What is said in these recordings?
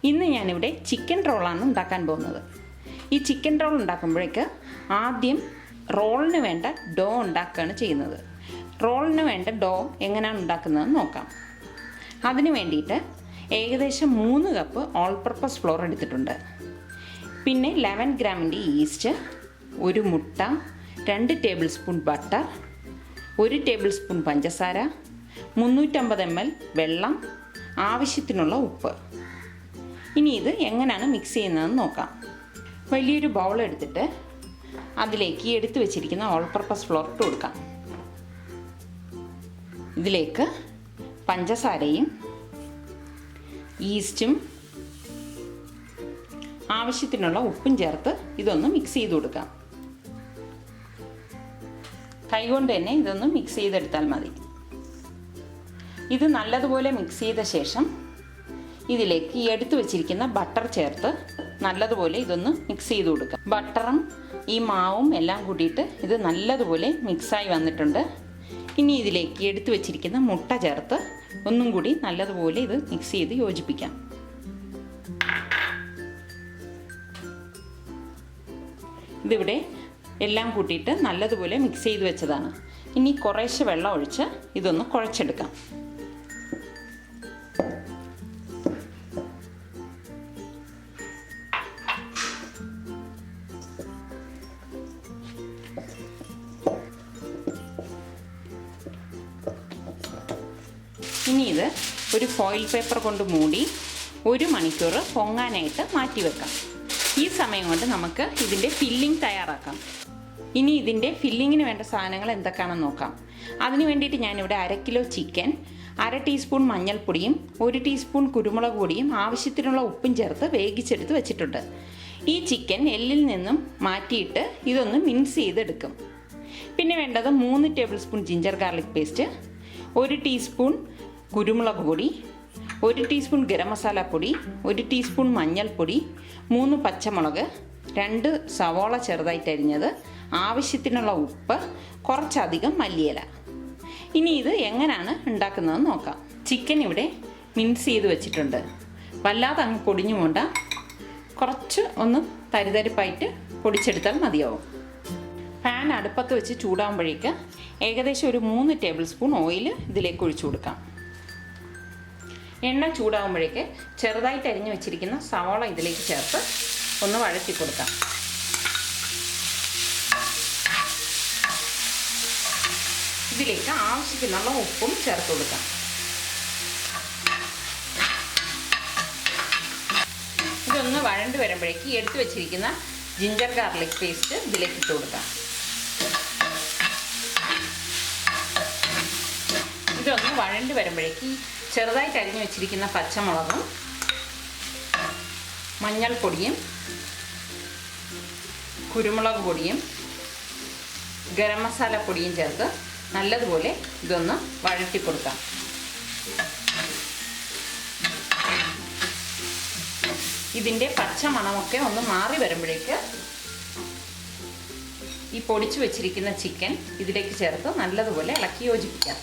ഇന്ന് ഞാനിവിടെ ചിക്കൻ റോളാണ് ഉണ്ടാക്കാൻ പോകുന്നത്. ഈ ചിക്കൻ റോൾ ഉണ്ടാക്കുമ്പോഴേക്ക് ആദ്യം റോളിന് വേണ്ട ഡോ ഉണ്ടാക്കുകയാണ് ചെയ്യുന്നത്. റോളിന് വേണ്ട ഡോ എങ്ങനെയാണ് ഉണ്ടാക്കുന്നതെന്ന് നോക്കാം. അതിന് വേണ്ടിയിട്ട് ഏകദേശം 3 കപ്പ് ഓൾ പർപ്പസ് ഫ്ലോർ എടുത്തിട്ടുണ്ട്. പിന്നെ 11 ഗ്രാമിൻ്റെ ഈസ്റ്റ്, 1 മുട്ട, 2 table spoon butter, 1 table spoon പഞ്ചസാര, 350 ml വെള്ളം, ആവശ്യത്തിനുള്ള ഉപ്പ്. ഇനി ഇത് എങ്ങനെയാണ് മിക്സ് ചെയ്യുന്നതെന്ന് നോക്കാം. വലിയൊരു ബൗൾ എടുത്തിട്ട് അതിലേക്ക് എടുത്തു വെച്ചിരിക്കുന്ന ഓൾ പർപ്പസ് ഫ്ലോർ ഇട്ട് കൊടുക്കാം. ഇതിലേക്ക് പഞ്ചസാരയും ഈസ്റ്റും ആവശ്യത്തിനുള്ള ഉപ്പും ചേർത്ത് ഇതൊന്ന് മിക്സ് ചെയ്ത് കൊടുക്കാം. കൈകൊണ്ട് തന്നെ ഇതൊന്ന് മിക്സ് ചെയ്തെടുത്താൽ മതി. ഇത് നല്ലതുപോലെ മിക്സ് ചെയ്ത ശേഷം ഇതിലേക്ക് ഈ എടുത്തു വെച്ചിരിക്കുന്ന ബട്ടർ ചേർത്ത് നല്ലതുപോലെ ഇതൊന്ന് മിക്സ് ചെയ്ത് കൊടുക്കുക. ബട്ടറും ഈ മാവും എല്ലാം കൂടിയിട്ട് ഇത് നല്ലതുപോലെ മിക്സായി വന്നിട്ടുണ്ട്. ഇനി ഇതിലേക്ക് എടുത്തു വെച്ചിരിക്കുന്ന മുട്ട ചേർത്ത് ഒന്നും കൂടി നല്ലതുപോലെ ഇത് മിക്സ് ചെയ്ത് യോജിപ്പിക്കാം. ഇതിവിടെ എല്ലാം കൂട്ടിയിട്ട് നല്ലതുപോലെ മിക്സ് ചെയ്ത് വെച്ചതാണ്. ഇനി കുറേശ്ശെ വെള്ളം ഒഴിച്ച് ഇതൊന്ന് കുഴച്ചെടുക്കാം. ഇനി ഇത് ഒരു ഫോയിൽ പേപ്പർ കൊണ്ട് മൂടി 1 മണിക്കൂർ പൊങ്ങാനായിട്ട് മാറ്റി വെക്കാം. ഈ സമയം കൊണ്ട് നമുക്ക് ഇതിൻ്റെ ഫില്ലിംഗ് തയ്യാറാക്കാം. ഇനി ഇതിൻ്റെ ഫില്ലിങ്ങിന് വേണ്ട സാധനങ്ങൾ എന്തൊക്കെയാണെന്ന് നോക്കാം. അതിന് വേണ്ടിയിട്ട് ഞാനിവിടെ 1/2 കിലോ ചിക്കൻ, 1/2 ടീസ്പൂൺ മഞ്ഞൾപ്പൊടിയും 1 ടീസ്പൂൺ കുരുമുളക് പൊടിയും ആവശ്യത്തിനുള്ള ഉപ്പും ചേർത്ത് വേവിച്ചെടുത്ത് വെച്ചിട്ടുണ്ട്. ഈ ചിക്കൻ എല്ലിൽ നിന്നും മാറ്റിയിട്ട് ഇതൊന്ന് മിക്സ് ചെയ്തെടുക്കും. പിന്നെ വേണ്ടത് 3 table spoon ginger garlic paste, 1 teaspoon കുരുമുളക് പൊടി, 1 ടീസ്പൂൺ ഗരം മസാല പൊടി, 1 ടീസ്പൂൺ മഞ്ഞൾപ്പൊടി, 3 പച്ചമുളക്, 2 സവോള ചെറുതായിട്ട് അരിഞ്ഞത്, ആവശ്യത്തിനുള്ള ഉപ്പ്, കുറച്ചധികം മല്ലിയില. ഇനി ഇത് എങ്ങനെയാണ് ഉണ്ടാക്കുന്നതെന്ന് നോക്കാം. ചിക്കൻ ഇവിടെ മിക്സ് ചെയ്ത് വെച്ചിട്ടുണ്ട്. വല്ലാതെ അങ്ങ് പൊടിഞ്ഞു പോണ്ട, കുറച്ച് ഒന്ന് തരിതരിപ്പായിട്ട് പൊടിച്ചെടുത്താൽ മതിയാവും. പാൻ അടുപ്പത്ത് വെച്ച് ചൂടാകുമ്പോഴേക്ക് ഏകദേശം ഒരു 3 ടേബിൾ സ്പൂൺ ഓയിൽ ഇതിലേക്ക് ഒഴിച്ചു കൊടുക്കാം. എണ്ണ ചൂടാകുമ്പോഴേക്ക് ചെറുതായിട്ട് അരിഞ്ഞു വെച്ചിരിക്കുന്ന സവോള ഇതിലേക്ക് ചേർത്ത് ഒന്ന് വഴറ്റി കൊടുക്കാം. ഇതിലേക്ക് ആവശ്യത്തിനുള്ള ഉപ്പും ചേർത്ത് കൊടുക്കാം. ഇതൊന്ന് വഴണ്ട് വരുമ്പോഴേക്ക് എടുത്തു വെച്ചിരിക്കുന്ന ജിഞ്ചർ ഗാർലിക് പേസ്റ്റ് ഇതിലേക്ക് ഇട്ട് കൊടുക്കാം. ഇതൊന്ന് വഴണ്ട് വരുമ്പോഴേക്ക് ചെറുതായിട്ട് അരിഞ്ഞു വെച്ചിരിക്കുന്ന പച്ചമുളകും മഞ്ഞൾപ്പൊടിയും കുരുമുളക് പൊടിയും ഗരം മസാല പൊടിയും ചേർത്ത് നല്ലതുപോലെ ഇതൊന്ന് വഴറ്റി കൊടുക്കാം. ഇതിൻ്റെ പച്ച മണമൊക്കെ ഒന്ന് മാറി വരുമ്പോഴേക്ക് ഈ പൊടിച്ചു വെച്ചിരിക്കുന്ന ചിക്കൻ ഇതിലേക്ക് ചേർത്ത് നല്ലതുപോലെ ഇളക്കി യോജിപ്പിക്കാം.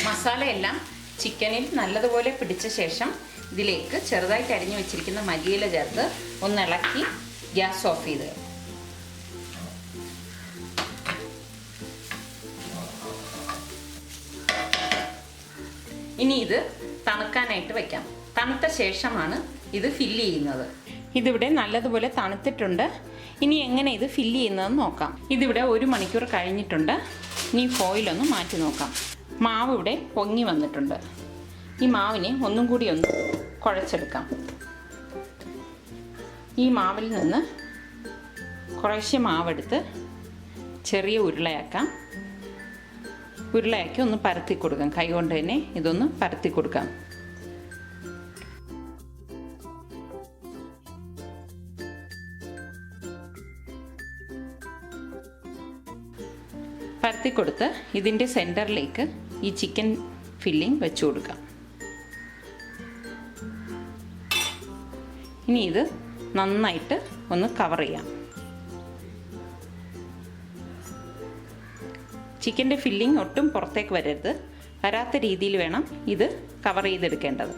മസാലയെല്ലാം ചിക്കനിൽ നല്ലതുപോലെ പിടിച്ച ശേഷം ഇതിലേക്ക് ചെറുതായിട്ട് അരിഞ്ഞു വെച്ചിരിക്കുന്ന മല്ലിയില ചേർത്ത് ഒന്ന് ഇളക്കി ഗ്യാസ് ഓഫ് ചെയ്ത്. ഇനി ഇത് തണുക്കാനായിട്ട് വയ്ക്കാം. തണുത്ത ശേഷമാണ് ഇത് ഫില്ല് ചെയ്യുന്നത്. ഇതിവിടെ നല്ലതുപോലെ തണുത്തിട്ടുണ്ട്. ഇനി എങ്ങനെ ഇത് ഫില്ല് ചെയ്യുന്നതെന്ന് നോക്കാം. ഇതിവിടെ 1 മണിക്കൂർ കഴിഞ്ഞിട്ടുണ്ട്. ഇനി ഫോയിലൊന്ന് മാറ്റി നോക്കാം. മാവ് ഇവിടെ പൊങ്ങി വന്നിട്ടുണ്ട്. ഈ മാവിനെ ഒന്നും കൂടി ഒന്ന് കുഴച്ചെടുക്കാം. ഈ മാവിൽ നിന്ന് കുറേശ്ശെ മാവെടുത്ത് ചെറിയ ഉരുളയാക്കാം. ഉരുളയാക്കി ഒന്ന് പരത്തി കൊടുക്കാം. കൈകൊണ്ട് തന്നെ ഇതൊന്ന് പരത്തി കൊടുക്കാം. പരത്തി കൊടുത്ത് ഇതിൻ്റെ സെൻറ്ററിലേക്ക് ഈ ചിക്കൻ ഫില്ലിംഗ് വെച്ച് കൊടുക്കാം. ഇനി ഇത് നന്നായിട്ട് ഒന്ന് കവർ ചെയ്യാം. ചിക്കൻ്റെ ഫില്ലിംഗ് ഒട്ടും പുറത്തേക്ക് വരരുത്. വരാത്ത രീതിയിൽ വേണം ഇത് കവർ ചെയ്തെടുക്കേണ്ടത്.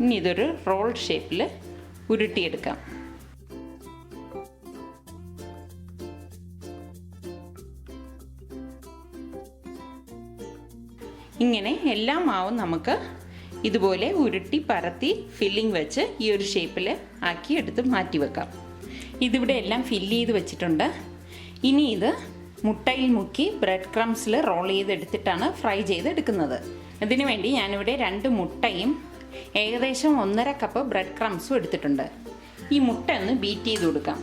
ഇനി ഇതൊരു റോൾ ഷേപ്പിൽ ഉരുട്ടിയെടുക്കാം. ഇങ്ങനെ എല്ലാ മാവും നമുക്ക് ഇതുപോലെ ഉരുട്ടി പരത്തി ഫില്ലിംഗ് വെച്ച് ഈ ഒരു ഷേപ്പിൽ ആക്കി എടുത്ത് മാറ്റി വെക്കാം. ഇതിവിടെ എല്ലാം ഫില്ല് ചെയ്ത് വെച്ചിട്ടുണ്ട്. ഇനി ഇത് മുട്ടയിൽ മുക്കി ബ്രെഡ് ക്രംസിൽ റോൾ ചെയ്തെടുത്തിട്ടാണ് ഫ്രൈ ചെയ്തെടുക്കുന്നത്. ഇതിനു വേണ്ടി ഞാനിവിടെ 2 മുട്ടയും ഏകദേശം 1.5 കപ്പ് ബ്രെഡ് ക്രംസും എടുത്തിട്ടുണ്ട്. ഈ മുട്ട ഒന്ന് ബീറ്റ് ചെയ്ത് കൊടുക്കാം.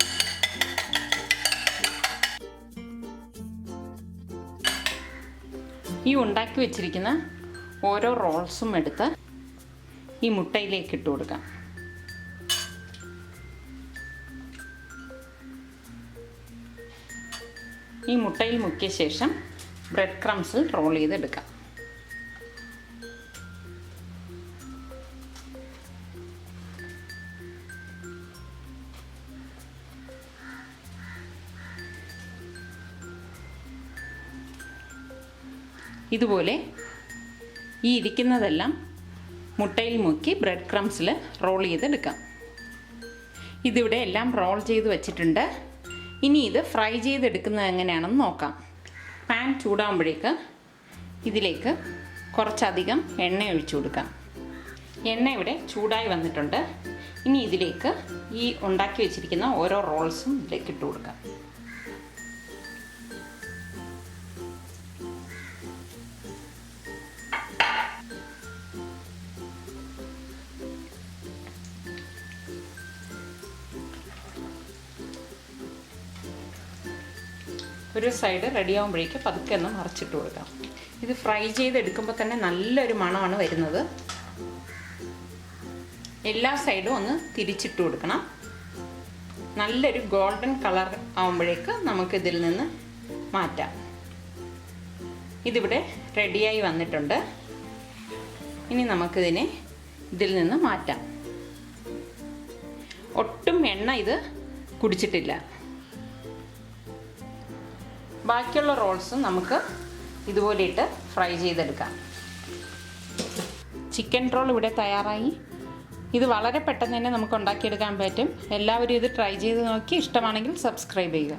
ഈ ഉണ്ടാക്കി വെച്ചിരിക്കുന്ന ഓരോ റോൾസും എടുത്ത് ഈ മുട്ടയിലേക്ക് ഇട്ട് കൊടുക്കാം. ഈ മുട്ടയിൽ മുക്കിയ ശേഷം ബ്രെഡ് ക്രംസിൽ റോൾ ചെയ്തെടുക്കാം. ഇതുപോലെ ഈ ഇരിക്കുന്നതെല്ലാം മുട്ടയിൽ മുക്കി ബ്രെഡ് ക്രംസിൽ റോൾ ചെയ്തെടുക്കാം. ഇതിവിടെ എല്ലാം റോൾ ചെയ്ത് വെച്ചിട്ടുണ്ട്. ഇനി ഇത് ഫ്രൈ ചെയ്തെടുക്കുന്നത് എങ്ങനെയാണെന്ന് നോക്കാം. പാൻ ചൂടാകുമ്പോഴേക്ക് ഇതിലേക്ക് കുറച്ചധികം എണ്ണ ഒഴിച്ചു കൊടുക്കാം. എണ്ണ ഇവിടെ ചൂടായി വന്നിട്ടുണ്ട്. ഇനി ഇതിലേക്ക് ഈ ഉണ്ടാക്കി വെച്ചിരിക്കുന്ന ഓരോ റോൾസും ഇതിലേക്ക് ഇട്ട് കൊടുക്കാം. ഒരു സൈഡ് റെഡി ആകുമ്പോഴേക്ക് പതുക്കെ ഒന്ന് മറിച്ചിട്ട് കൊടുക്കാം. ഇത് ഫ്രൈ ചെയ്തെടുക്കുമ്പോൾ തന്നെ നല്ലൊരു മണമാണ് വരുന്നത്. എല്ലാ സൈഡും ഒന്ന് തിരിച്ചിട്ട് കൊടുക്കണം. നല്ലൊരു ഗോൾഡൻ കളർ ആകുമ്പോഴേക്ക് നമുക്കിതിൽ നിന്ന് മാറ്റാം. ഇതിവിടെ റെഡിയായി വന്നിട്ടുണ്ട്. ഇനി നമുക്കിതിനെ ഇതിൽ നിന്ന് മാറ്റാം. ഒട്ടും എണ്ണ ഇത് കുടിച്ചിട്ടില്ല. ബാക്കിയുള്ള റോൾസും നമുക്ക് ഇതുപോലെ ഇട്ട് ഫ്രൈ ചെയ്തെടുക്കാം. ചിക്കൻ റോൾ ഇവിടെ തയ്യാറായി. ഇത് വളരെ പെട്ടെന്ന് തന്നെ നമുക്ക് ഉണ്ടാക്കിയെടുക്കാൻ പറ്റും. എല്ലാവരും ഇത് ട്രൈ ചെയ്ത് നോക്കി ഇഷ്ടമാണെങ്കിൽ സബ്സ്ക്രൈബ് ചെയ്യുക.